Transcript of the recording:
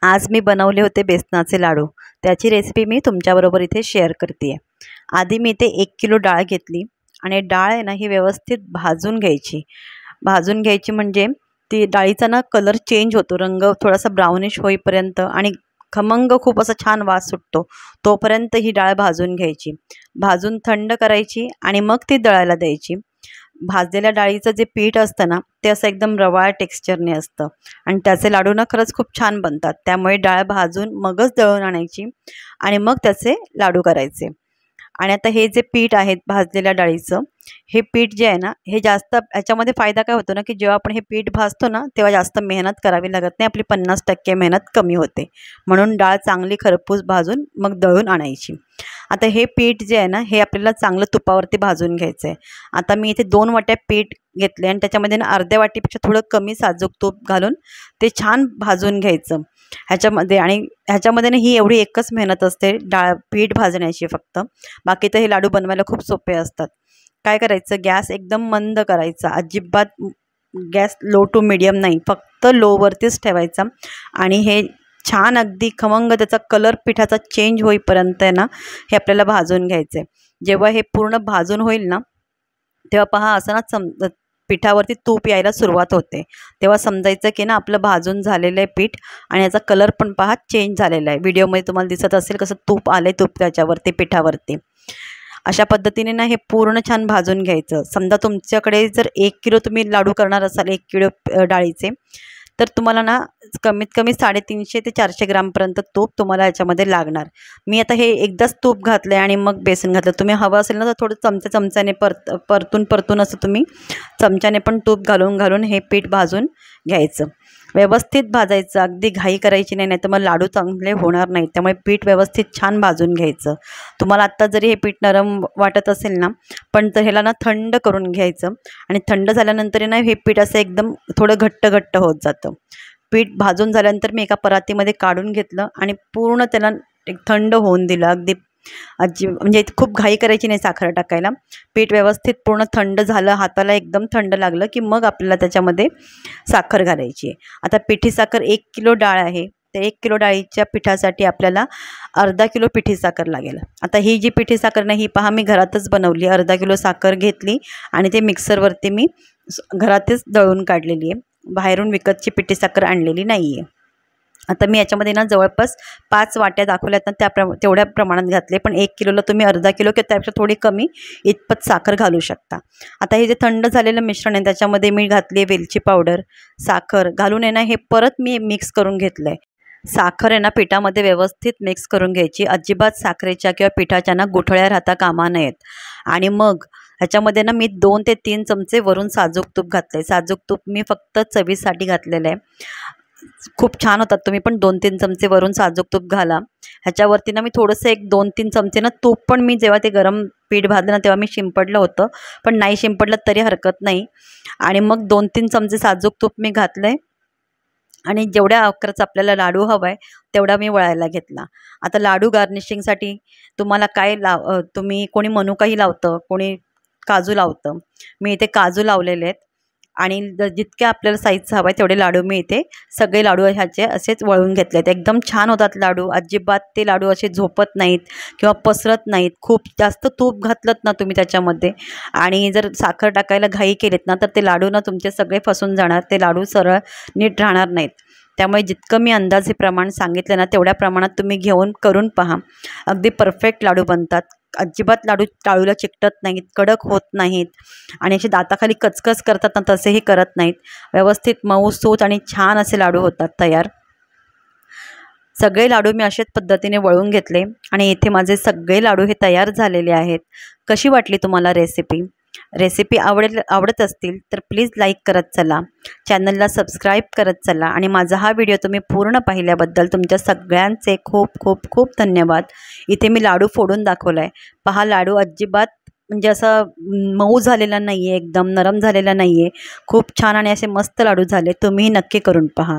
आज मी बनवले होते बेसनाचे लाडू। त्याची रेसिपी मी तुमच्याबरोबर इथे शेअर करते आहे। आधी मी इथे 1 किलो डाळ घेतली आणि डाळ आहे ना ही व्यवस्थित भाजून घ्यायची। भाजून घ्यायची म्हणजे ती डाळीचा ना कलर चेंज होतो, रंग थोडासा ब्राउनिश होईपर्यंत आणि खमंग खूप असा छान वास सुटतो तोपर्यंत ही डाळ भाजून घ्यायची। भाजून थंड करायची आणि मग ती दळायला द्यायची। भाजलेल्या डाळीचं जे पीठ असतं ना ते असं एकदम रवाळ टेक्स्चरने असतं आणि त्याचे लाडू ना खरंच खूप छान बनतात। त्यामुळे डाळ भाजून मगच दळून आणायची आणि मग त्याचे लाडू करायचे। आणि आता हे जे पीठ आहे भाजलेल्या डाळीचं, हे पीठ जे आहे ना हे जास्त याच्यामध्ये फायदा काय होतो ना की जेव्हा आपण हे पीठ भाजतो ना तेव्हा जास्त मेहनत करावी लागत नाही, आपली 50% मेहनत कमी होते। म्हणून डाळ चांगली खरपूस भाजून मग दळून आणायची। आता हे पीठ जे आहे ना हे आपल्याला चांगलं तुपावरती भाजून घ्यायचं आहे। आता मी इथे 2 वाट्या पीठ घेतले आणि त्याच्यामध्ये ना अर्ध्या वाटीपेक्षा थोडं कमी साजूक तूप घालून ते छान भाजून घ्यायचं ह्याच्यामध्ये। आणि ह्याच्यामध्ये ना ही एवढी एकच मेहनत असते पीठ भाजण्याची फक्त, बाकी तर हे लाडू बनवायला खूप सोपे असतात। काय करायचं, गॅस एकदम मंद करायचा, अजिबात गॅस लो टू मीडियम नाही, फक्त लोवरतीच ठेवायचा आणि हे छान अगदी खमंग त्याचा कलर पिठाचा चेंज होईपर्यंत आहे ना हे आपल्याला भाजून घ्यायचं आहे। जेव्हा हे पूर्ण भाजून होईल ना तेव्हा पहा असं ना पिठावरती तूप यायला सुरुवात होते, तेव्हा समजायचं की ना आपलं भाजून झालेलं आहे पीठ आणि याचा कलर पण पहा चेंज झालेला आहे। व्हिडिओमध्ये तुम्हाला दिसत असेल कसं तूप आलं आहे, तूप त्याच्यावरती पिठावरती। अशा पद्धतीने ना हे पूर्ण छान भाजून घ्यायचं। समजा तुमच्याकडे जर 1 किलो तुम्ही लाडू करणार असाल 1 किलो डाळीचे, तर तुम्हाला ना कमीत कमी 350 ते 400 ग्रामपर्यंत तूप तुम्हाला याच्यामध्ये लागणार। मी आता हे एकदाच तूप घातलं आहे आणि मग बेसन घातलं। तुम्ही हवं असेल ना तर थोडं चमच्याने परतून असं तुम्ही चमच्याने पण तूप घालून हे पीठ भाजून घ्यायचं। व्यवस्थित भाजायचं, अगदी घाई करायची नाही, नाही तर मग लाडू चांगले होणार नाहीत। त्यामुळे पीठ व्यवस्थित छान भाजून घ्यायचं। तुम्हाला आत्ता जरी हे पीठ नरम वाटत असेल ना, पण तर ह्याला ना थंड करून घ्यायचं आणि थंड झाल्यानंतर ना हे पीठ असं एकदम थोडं घट्ट होत जातं। पीठ भाजून झाल्यानंतर मी एका परातीमध्ये काढून घेतलं आणि पूर्ण त्याला एक थंड होऊन दिलं। अगदी म्हणजे खूप घाई करायची नाही साखर टाकायला। पीठ व्यवस्थित पूर्ण थंड झालं, हाताला एकदम थंड लागलं की मग आपल्याला त्याच्यामध्ये साखर घालायची आहे। आता पिठी साखर 1 किलो डाळ आहे, त्या 1 किलो डाळीच्या पिठासाठी आपल्याला अर्धा किलो पिठी साखर लागेल। आता ही जी पिठी साखर नाही ही पहा मी घरातच बनवली। अर्धा किलो साखर घेतली आणि ते मिक्सरवरती मी घरातच दळून काढलेली आहे, बाहेरून विकतची पिठी साखर आणलेली नाही आहे। आता मी याच्यामध्ये ना जवळपास 5 वाट्या दाखवल्यात ना तेवढ्या प्रमाणात घातले, पण 1 किलोला तुम्ही अर्धा किलो किंवा त्यापेक्षा थोडी कमी इतपत साखर घालू शकता। आता हे जे थंड झालेलं मिश्रण आहे त्याच्यामध्ये मी घातली वेलची पावडर, साखर घालून आहे ना हे परत मी मिक्स करून घेतलं आहे। साखर आहे ना पिठामध्ये व्यवस्थित मिक्स करून घ्यायची, अजिबात साखरेच्या किंवा पिठाच्या ना गुठळ्या राहता कामा नयेत। आणि मग ह्याच्यामध्ये ना मी 2 ते 3 चमचे वरून साजूक तूप घातलं आहे। साजूक तूप मी फक्त चवीसाठी घातलेलं आहे, खूप छान होतात। तुम्ही पण 2-3 चमचे वरून साजूक तूप घाला। ह्याच्यावरती ना मी थोडंसं 1-2-3 चमचे ना तूप पण मी जेव्हा ते गरम पीठ भाजलं ना तेव्हा मी शिंपडलं होतं, पण नाही शिंपडलं तरी हरकत नाही। आणि मग 2-3 चमचे साजूक तूप मी घातलं आहे आणि जेवढ्या आकाराचा आपल्याला लाडू हवा आहे तेवढा मी वळायला घेतला। आता लाडू गार्निशिंगसाठी तुम्हाला काय तुम्ही कोणी मनुकाही लावतं, कोणी काजू लावतं। मी इथे काजू लावलेले आहेत आणि जितक्या आपल्याला साईजचा हवा आहे तेवढे लाडू मी इथे सगळे लाडू ह्याचे असेच वळून घेतले आहेत। एकदम छान होतात लाडू, अजिबात ते लाडू असे झोपत नाहीत किंवा पसरत नाहीत। खूप जास्त तूप घातलं ना तुम्ही त्याच्यामध्ये आणि जर साखर टाकायला घाई केलीत ना तर ते लाडू ना तुमचे सगळे फसून जाणार, ते लाडू सरळ नीट राहणार नाहीत। त्यामुळे जितकं मी अंदाजे प्रमाण सांगितलं ना तेवढ्या प्रमाणात तुम्ही घेऊन करून पहा, अगदी परफेक्ट लाडू बनतात। अजिबात लाडू टाळूला चिकटत नाहीत, कडक होत नाहीत आणि असे दाताखाली कचकच करतात ना तसेही करत नाहीत। व्यवस्थित मऊसूत आणि छान असे लाडू होतात तयार। सगळे लाडू मी अशाच पद्धतीने वळून घेतले आणि इथे माझे सगळे लाडू हे तयार झालेले आहेत। कशी वाटली तुम्हाला रेसिपी आवडत असतील तर प्लीज लाईक करत चला, चॅनलला सबस्क्राईब करत चला आणि माझा हा व्हिडिओ तुम्ही पूर्ण पाहिल्याबद्दल तुमच्या सगळ्यांचे खूप खूप खूप धन्यवाद। इथे मी लाडू फोडून दाखवला आहे, पहा लाडू अजिबात म्हणजे असं मऊ झालेला नाही आहे, एकदम नरम झालेला नाही आहे, खूप छान आणि असे मस्त लाडू झाले। तुम्हीही नक्की करून पहा।